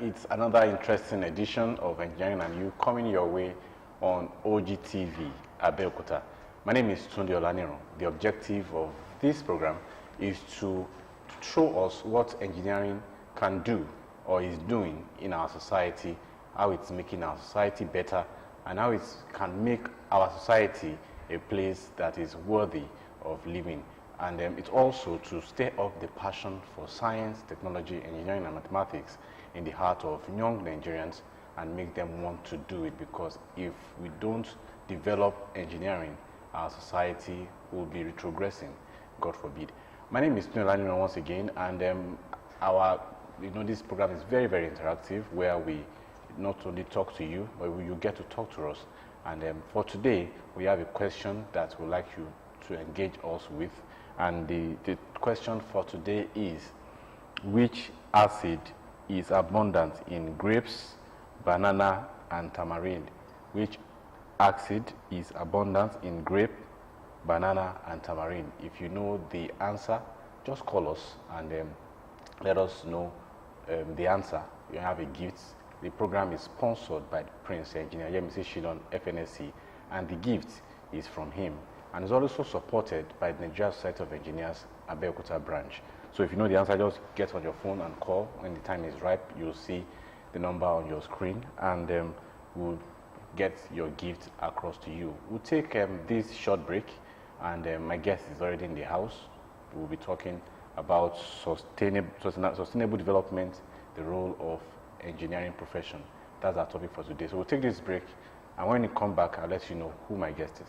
It's another interesting edition of Engineering and You coming your way on Ogtv, Abeokuta. My name is Tunde Olaniro. The objective of this program is to show us what engineering can do or is doing in our society, how it's making our society better, and how it can make our society a place that is worthy of living. And it's also to stir up the passion for science, technology, engineering, and mathematics in the heart of young Nigerians and make them want to do it, because if we don't develop engineering, our society will be retrogressing, God forbid. My name is Tunde Olaniro once again, and this program is very, very interactive, where we not only talk to you, but you get to talk to us. And for today, we have a question that we'd like you to engage us with. And the question for today is, which acid is abundant in grapes, banana, and tamarind? Which acid is abundant in grape, banana, and tamarind? If you know the answer, just call us and let us know the answer. You have a gift. The program is sponsored by Prince Engineer Yemisi Shidon, FNSC, and the gift is from him. And is also supported by the Nigeria Society of Engineers, Abeokuta branch. So if you know the answer, just get on your phone and call. When the time is ripe, you'll see the number on your screen, and we'll get your gift across to you. We'll take this short break, and my guest is already in the house. We'll be talking about sustainable development, the role of engineering profession. That's our topic for today. So we'll take this break, and when we come back, I'll let you know who my guest is.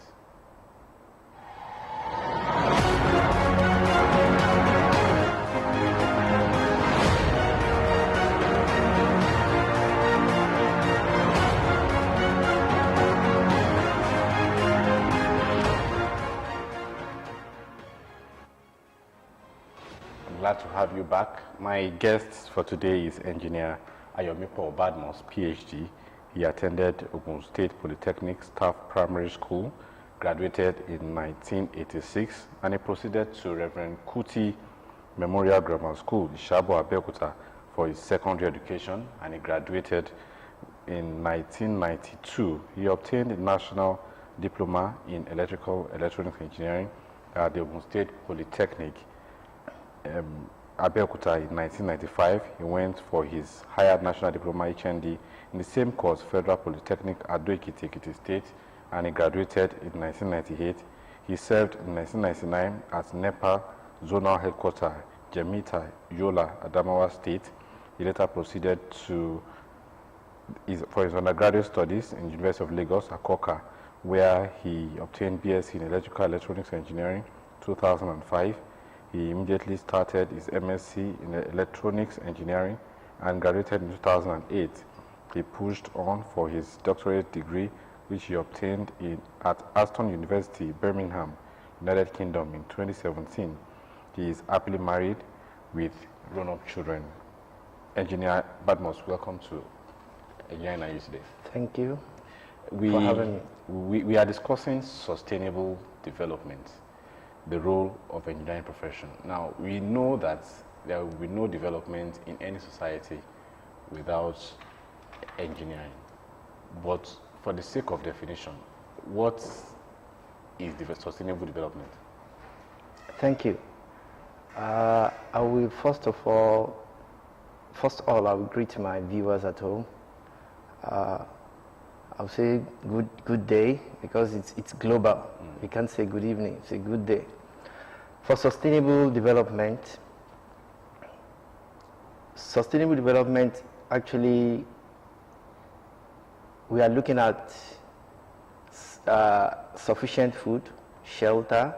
Glad to have you back. My guest for today is Engineer Ayomipo Badmus, PhD. He attended Ogun State Polytechnic Staff Primary School, graduated in 1986, and he proceeded to Reverend Kuti Memorial Grammar School, Ishabo, Abeokuta, for his secondary education, and he graduated in 1992. He obtained a National Diploma in Electrical Electronics Engineering at the Ogun State Polytechnic, Abeokuta. In 1995, he went for his higher National Diploma HND in the same course, Federal Polytechnic at Abeokuta, Ekiti State, and he graduated in 1998. He served in 1999 at NEPA Zonal Headquarters, Jemita, Yola, Adamawa State. He later proceeded for his undergraduate studies in University of Lagos, Akoka, where he obtained BSc in Electrical Electronics Engineering 2005. He immediately started his MSc in Electronics Engineering and graduated in 2008. He pushed on for his doctorate degree, which he obtained at Aston University, Birmingham, United Kingdom in 2017. He is happily married with grown-up children. Engineer Badmus, welcome to Engineering and You today. Thank you for having me. We are discussing sustainable development, the role of engineering profession. Now, we know that there will be no development in any society without engineering. But for the sake of definition, what is sustainable development? Thank you. I will first of all, I will greet my viewers at home. I'll say good day, because it's global. We can't say good evening, it's a good day. For sustainable development actually, we are looking at sufficient food, shelter,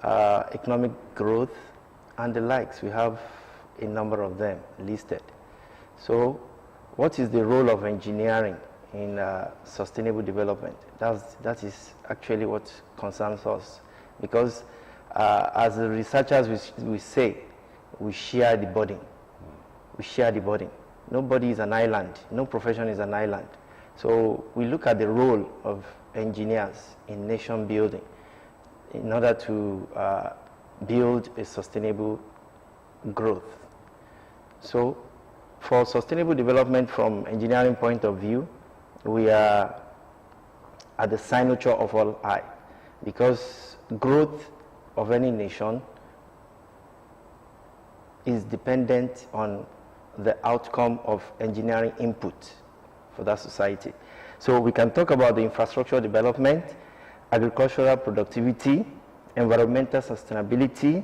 economic growth, and the likes. We have a number of them listed. So what is the role of engineering in sustainable development? That is actually what concerns us, because as the researchers we say, we share the burden. We share the burden. Nobody is an island. No profession is an island. So we look at the role of engineers in nation building in order to build a sustainable growth. So for sustainable development from engineering point of view, we are at the signature of all I, because growth of any nation is dependent on the outcome of engineering input for that society. So we can talk about the infrastructure development, agricultural productivity, environmental sustainability,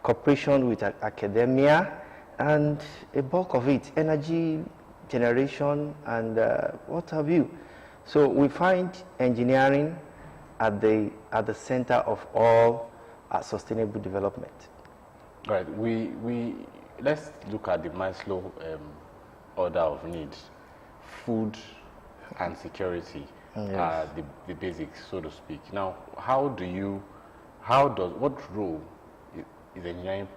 cooperation with academia, and a bulk of it, energy generation and what have you. So we find engineering at the center of all sustainable development. Right. Let's look at the Maslow order of needs. Food and security are the basics, so to speak. Now, what role is engineering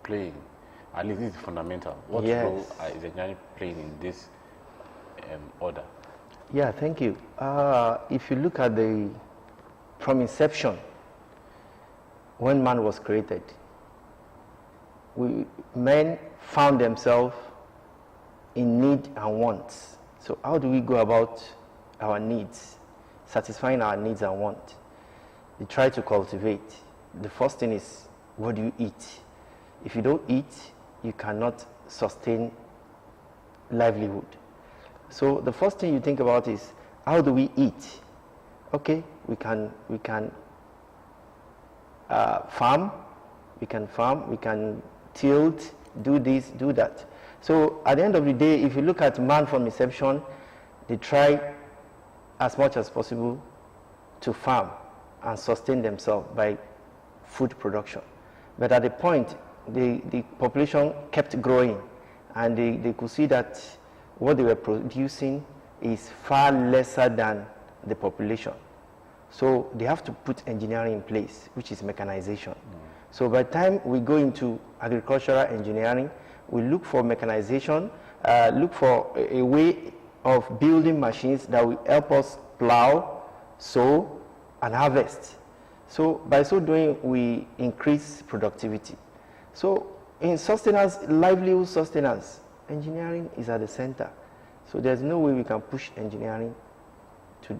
playing? At least this is fundamental. What role is engineering playing in this order? Yeah, thank you. If you look at from inception, when man was created, men found themselves in need and wants. So how do we go about our needs, satisfying our needs and wants? We try to cultivate. The first thing is, what do you eat? If you don't eat, you cannot sustain livelihood. So the first thing you think about is, how do we eat? Okay, we can farm, we can tilt, do this, do that. So at the end of the day, if you look at man from inception, they try as much as possible to farm and sustain themselves by food production. But at the point, the population kept growing, and they could see that what they were producing is far lesser than the population. So they have to put engineering in place, which is mechanization. So by the time we go into agricultural engineering, we look for mechanization, look for a way of building machines that will help us plow, sow, and harvest. So by so doing, we increase productivity. So in sustenance, livelihood sustenance, engineering is at the center. So there's no way we can push engineering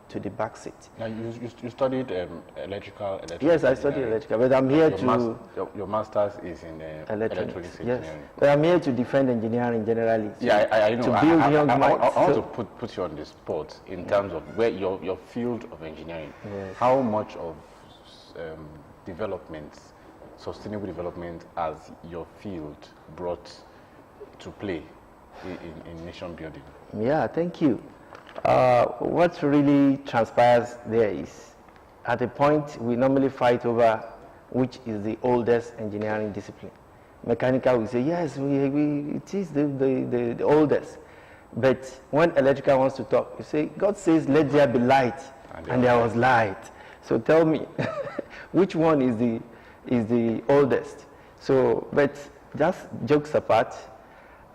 to the back seat. Now you studied electrical. Yes, I studied electrical, but I'm here your master's is in electronics engineering. Yes, but I'm here to defend engineering generally. Yeah, I know. To build young minds. I want to put you on the spot in terms of where your field of engineering. Yes. How much of development, sustainable development, has your field brought to play in nation building? Yeah, thank you. What really transpires there is, at a point, we normally fight over which is the oldest engineering discipline. Mechanical, we say, yes, it is the oldest. But when electrical wants to talk, you say, God says, let there be light, and there was light. So tell me, which one is the oldest? So, but just jokes apart,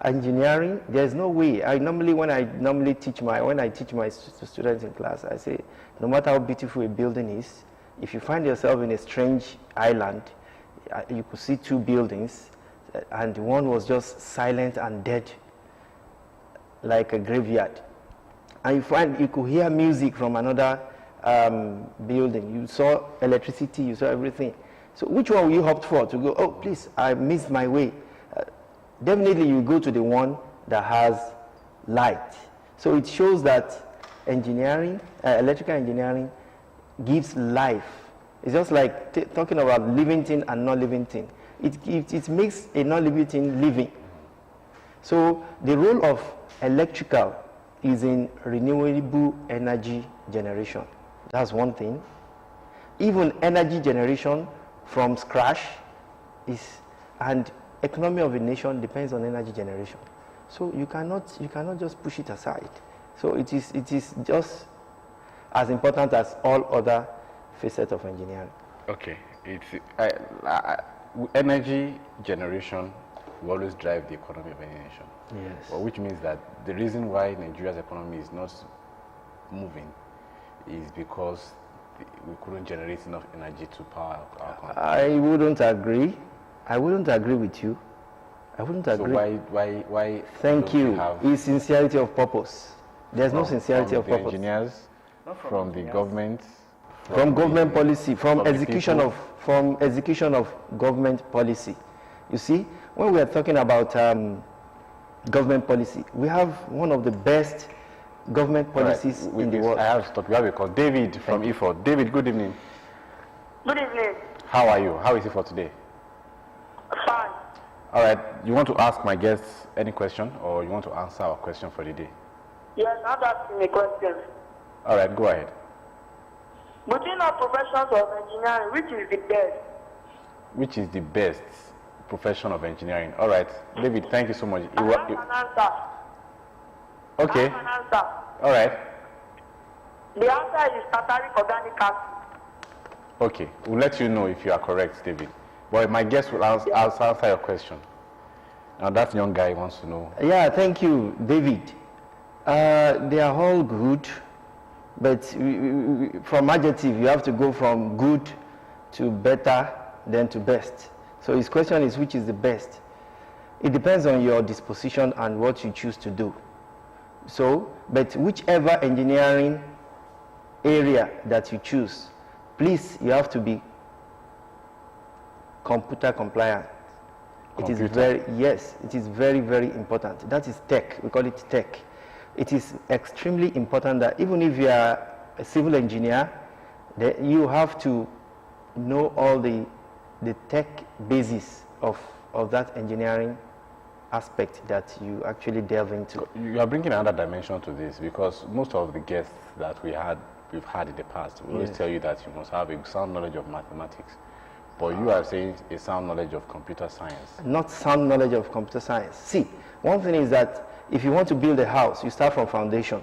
engineering, there's no way. When I teach my students in class, I say, no matter how beautiful a building is, if you find yourself in a strange island, you could see two buildings, and one was just silent and dead, like a graveyard. And you could hear music from another building. You saw electricity, you saw everything. So which one will you opt for? To go, oh, please, I missed my way. Definitely you go to the one that has light. So it shows that engineering, electrical engineering, gives life. It's just like talking about living thing and not living thing. It makes a non-living thing living. So the role of electrical is in renewable energy generation. That's one thing. Even energy generation from scratch and economy of a nation depends on energy generation. So you cannot just push it aside. So it is just as important as all other facets of engineering. Okay, energy generation will always drive the economy of any nation. Yes. Well, which means that the reason why Nigeria's economy is not moving is because we couldn't generate enough energy to power our country. I wouldn't agree with you. I wouldn't So agree. why Thank don't we you. have It's sincerity of purpose. There's no sincerity of the purpose. engineers, from the government, From government policy, from the execution of government policy. You see, when we are talking about government policy, we have one of the best government policies in the world. I have to stop. You have a call. David from E4. David, good evening. Good evening. How are you? How is it for today? Fine. All right. You want to ask my guests any question, or you want to answer our question for the day? Yes, I'm asking a question. All right, go ahead. Between our professions of engineering, which is the best? Which is the best profession of engineering? All right, David, thank you so much. I have an answer. Okay. I have an answer. All right. The answer is tartaric organic acid. Okay, we'll let you know if you are correct, David. But my guest will answer your question. Now that young guy wants to know. Yeah, thank you, David. They are all good, but from adjective, you have to go from good to better, then to best. So his question is, which is the best? It depends on your disposition and what you choose to do. So, but whichever engineering area that you choose, please, you have to be computer compliant. It is very, very important. That is tech. We call it tech. It is extremely important that even if you are a civil engineer, that you have to know all the tech basis of that engineering aspect that you actually delve into. You are bringing another dimension to this, because most of the guests that we've had in the past will always tell you that you must have a sound knowledge of mathematics. But you are saying a sound knowledge of computer science. Not sound knowledge of computer science. See, one thing is that if you want to build a house, you start from foundation.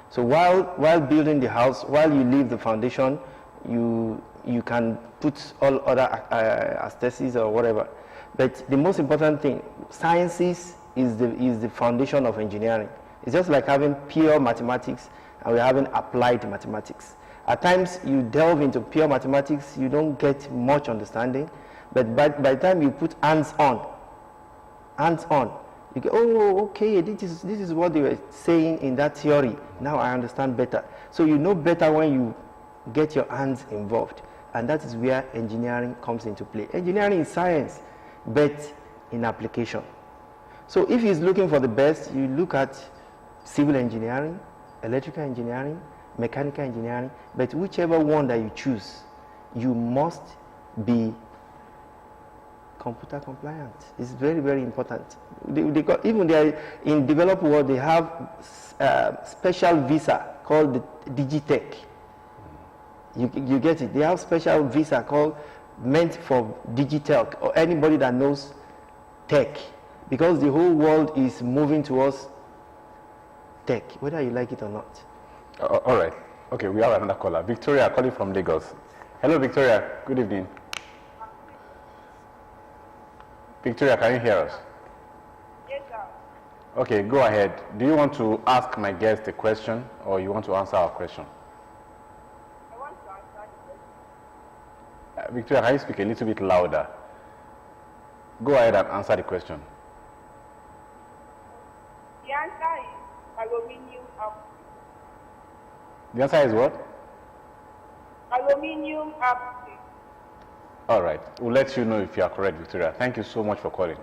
So while building the house, while you leave the foundation, you can put all other aesthetics or whatever. But the most important thing, sciences is the foundation of engineering. It's just like having pure mathematics and we're having applied mathematics. At times you delve into pure mathematics, you don't get much understanding, but by the time you put hands on, you go, oh, okay, this is what they were saying in that theory. Now I understand better. So you know better when you get your hands involved, and that is where engineering comes into play. Engineering is science, but in application. So if he's looking for the best, you look at civil engineering, electrical engineering, mechanical engineering, but whichever one that you choose, you must be computer compliant. It's very, very important. Even there in developed world, they have special visa called the Digitech. You get it? They have special visa meant for digital or anybody that knows tech, because the whole world is moving towards tech, whether you like it or not. All right. Okay, we have another caller. Victoria calling from Lagos. Hello, Victoria. Good evening. Victoria, can you hear us? Yes, sir. Okay, go ahead. Do you want to ask my guest a question, or you want to answer our question? I want to answer the question. Victoria, can you speak a little bit louder? Go ahead and answer the question. The answer is aluminium alloy. The answer is what? Aluminium alloy. All right. We'll let you know if you are correct, Victoria. Thank you so much for calling.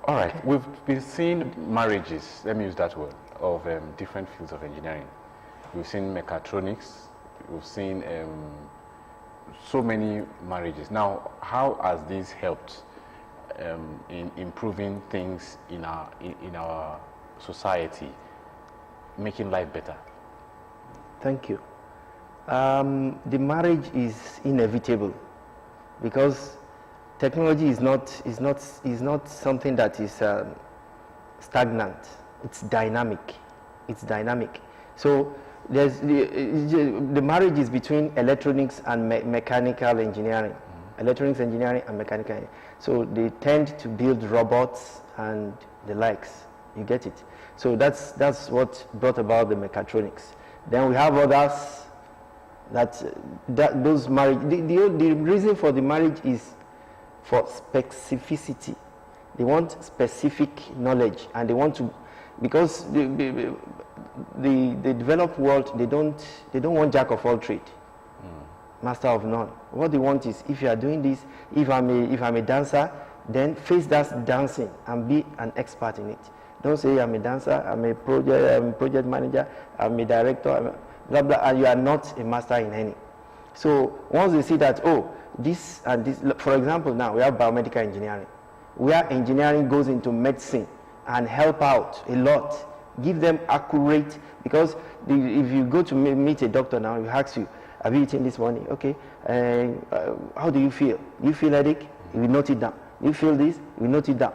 All right. We've been seeing marriages, let me use that word, of different fields of engineering. We've seen mechatronics. We've seen so many marriages. Now, how has this helped in improving things in our society, making life better? Thank you. The marriage is inevitable because technology is not something that is stagnant. It's dynamic. So there's the marriage is between electronics and mechanical engineering. Electronics engineering and mechanical engineering. So they tend to build robots and the likes. You get it? So that's what brought about the mechatronics. Then we have others that those marriage. The reason for the marriage is for specificity. They want specific knowledge, and they want to, because the developed world, they don't want jack of all trade, master of none. What they want is, if you are doing this, if I'm a dancer, then face that dancing and be an expert in it. Don't say I'm a dancer, I'm a project manager, I'm a director, blah blah, and you are not a master in any. So once they see that, oh, this and this, for example, now we have biomedical engineering, where engineering goes into medicine and help out a lot, give them accurate, because if you go to meet a doctor now, he asks you, have you eaten this morning? Okay, how do you feel? Do you feel headache? You will note it down. Do you feel this? You will note it down.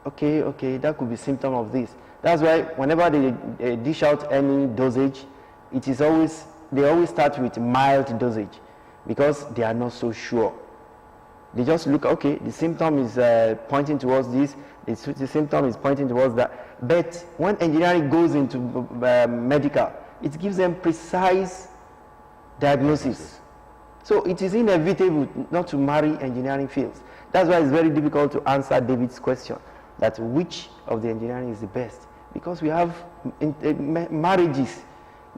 Okay, that could be symptom of this. That's why whenever they dish out any dosage, they always start with mild dosage, because they are not so sure. They just look, okay, the symptom is pointing towards this, the symptom is pointing towards that. But when engineering goes into medical, it gives them precise diagnosis. So it is inevitable not to marry engineering fields. That's why it's very difficult to answer David's question, that which of the engineering is the best, because we have marriages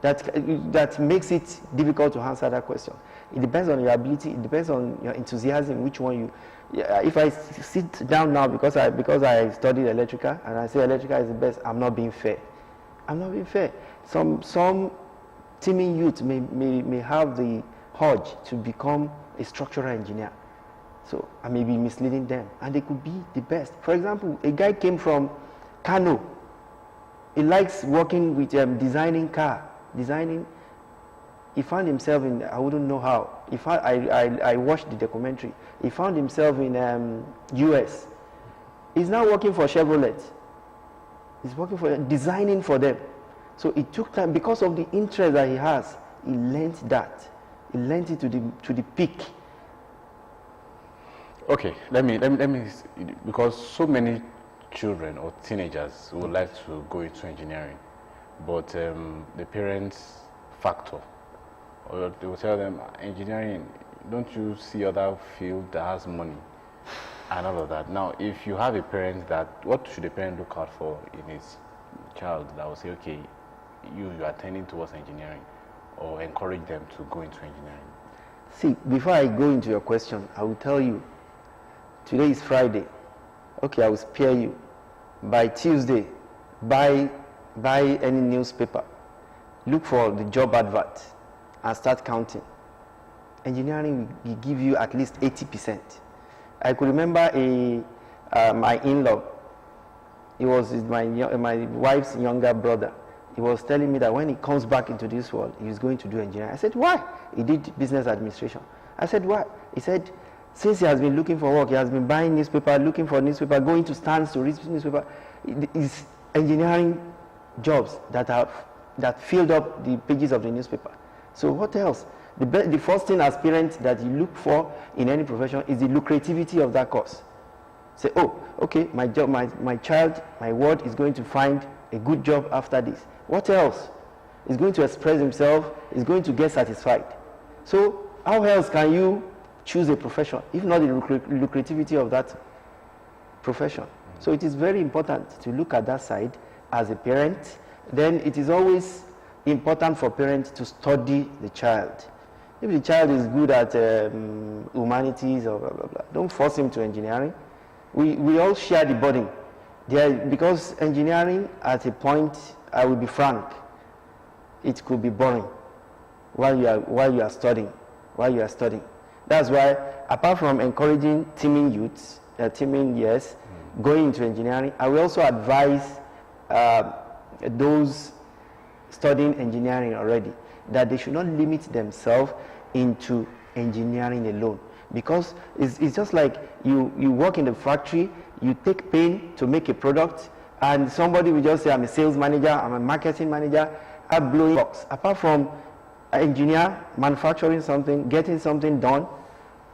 that makes it difficult to answer that question. It depends on your ability, it depends on your enthusiasm, which one you. If I sit down now because I studied electrical and I say electrical is the best, I'm not being fair. I'm not being fair. Some teeming youth may have the urge to become a structural engineer. So I may be misleading them, and they could be the best. For example, a guy came from Kano. He likes working with designing. He found himself in, I wouldn't know how. I watched the documentary. He found himself in US. He's now working for Chevrolet. He's working for designing for them. So it took time, because of the interest that he has. He learned that. He learned it to the peak. Okay, let me, because so many children or teenagers would like to go into engineering, but the parents factor, or they will tell them, engineering, don't you see other field that has money and all of that. Now, if you have a parent that, what should a parent look out for in his child that will say, okay, you are tending towards engineering, or encourage them to go into engineering? See, before I go into your question, I will tell you, today is Friday. Okay, I will spare you. By Tuesday, buy any newspaper. Look for the job advert and start counting. Engineering will give you at least 80%. I could remember my in-law. He was my wife's younger brother. He was telling me that when he comes back into this world, he is going to do engineering. I said, why? He did business administration. I said, why? He said, since he has been looking for work, he has been buying newspaper, looking for newspaper, going to stands to read newspaper. It's engineering jobs that filled up the pages of the newspaper. So what else? The first thing as parents that you look for in any profession is the lucrativity of that course. Say, oh, okay, my child, my ward is going to find a good job after this. What else? He's going to express himself, he's going to get satisfied. So how else can you choose a profession, if not the lucrativity of that profession? So it is very important to look at that side as a parent. Then it is always important for parents to study the child. If the child is good at humanities or blah, blah, blah, don't force him to engineering. We all share the burden. Because engineering, at a point, I will be frank, it could be boring while you are studying. That's why, apart from encouraging teeming youths, going into engineering, I will also advise those studying engineering already that they should not limit themselves into engineering alone. Because it's just like you work in the factory, you take pain to make a product, and somebody will just say, I'm a sales manager, I'm a marketing manager, I'm blowing box. Apart from engineer, manufacturing something, getting something done,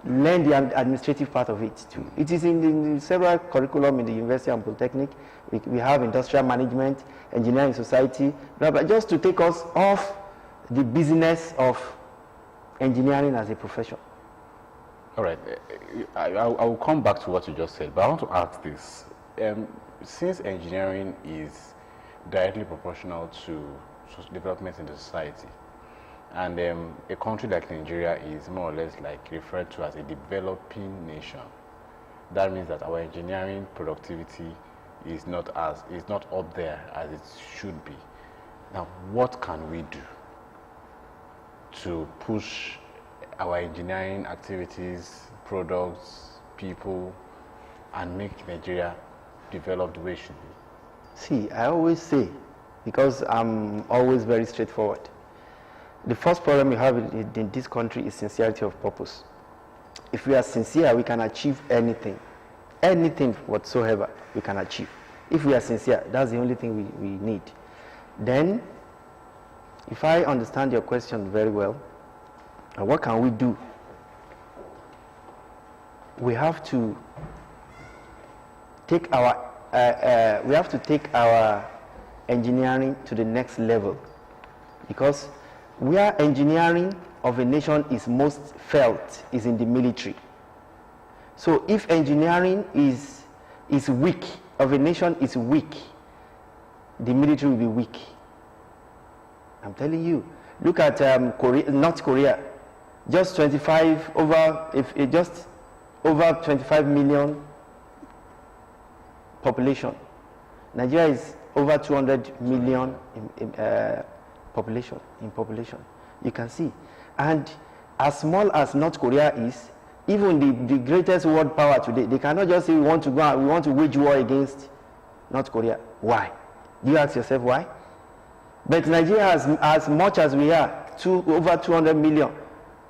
learn the administrative part of it too. It is in the several curriculum in the University and Polytechnic. We have industrial management, engineering society, blah, blah, just to take us off the business of engineering as a profession. All right. I will come back to what you just said, but I want to ask this. Since engineering is directly proportional to development in the society, and a country like Nigeria is more or less like referred to as a developing nation, that means that our engineering productivity is not up there as it should be. Now, what can we do to push our engineering activities, products, people, and make Nigeria develop the way it should be? See, I always say, because I'm always very straightforward, the first problem you have in this country is sincerity of purpose. If we are sincere, we can achieve anything. Anything whatsoever we can achieve. If we are sincere, that's the only thing we need. Then, if I understand your question very well, what can we do? We have to take our engineering to the next level, because where engineering of a nation is most felt is in the military. So if engineering is weak, of a nation is weak, the military will be weak. I'm telling you. Look at North Korea. Just 25 over 25 million population. Nigeria is over 200 million in population. You can see. And as small as North Korea is, even the greatest world power today, they cannot just say we want to wage war against North Korea. Why? Do you ask yourself why? But Nigeria has, as much as we are, over 200 million.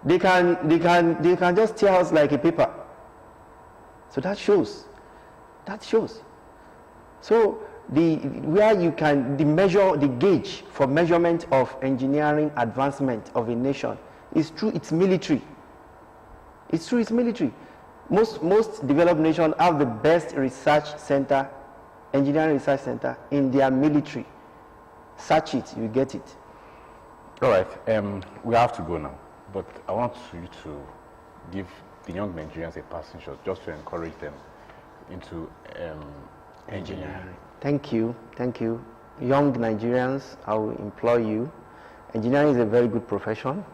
They can just tear us like a paper. So that shows. So the gauge for measurement of engineering advancement of a nation is through its military. It's through its military. Most developed nations have the best research center, engineering research center in their military. Search it, you get it. All right, we have to go now, but I want you to give the young Nigerians a passing shot just to encourage them into engineering. Thank you. Young Nigerians, I will implore you. Engineering is a very good profession.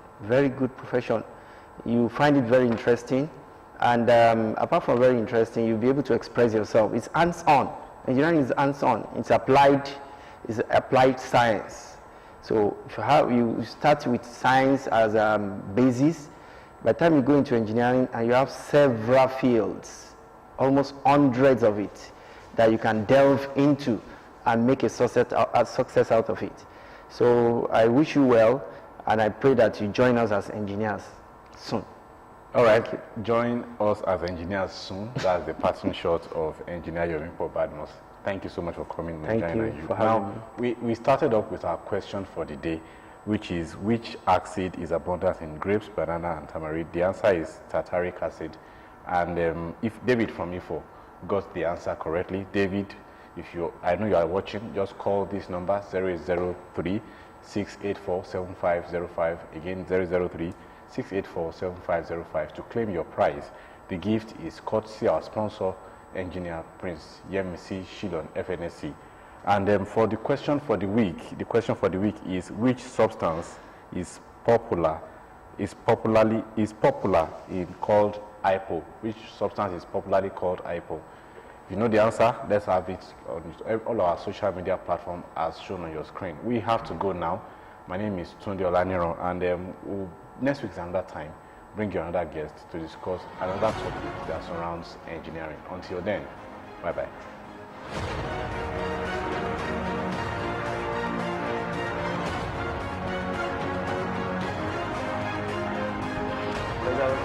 You find it very interesting, and apart from very interesting, you'll be able to express yourself. It's hands-on. Engineering is hands-on. It's applied science. So if you start with science as a basis, by the time you go into engineering, and you have several fields, almost hundreds of it, that you can delve into and make a success out of it. So I wish you well, and I pray that you join us as engineers soon. All right, join us as engineers soon. That's the passing shot of Engineer Yorimpo Badmus. Thank you so much for coming. Thank you for having me. We started off with our question for the day, which is, which acid is abundant in grapes, banana, and tamarind? The answer is tartaric acid. And if David from IFO got the answer correctly, David, I know you are watching, just call this number 003-684-7505. Again, 003-684-7505 to claim your prize. The gift is courtesy our sponsor, Engineer Prince Yemisi Shilon, FNSC. And for the question for the week, is, which substance is popular in called IPO? Which substance is popularly called IPO? If you know the answer, let's have it on all our social media platforms as shown on your screen. We have to go now. My name is Tunde Olaniro, and next week's another time, bring you another guest to discuss another topic that surrounds engineering. Until then, bye-bye. Because I was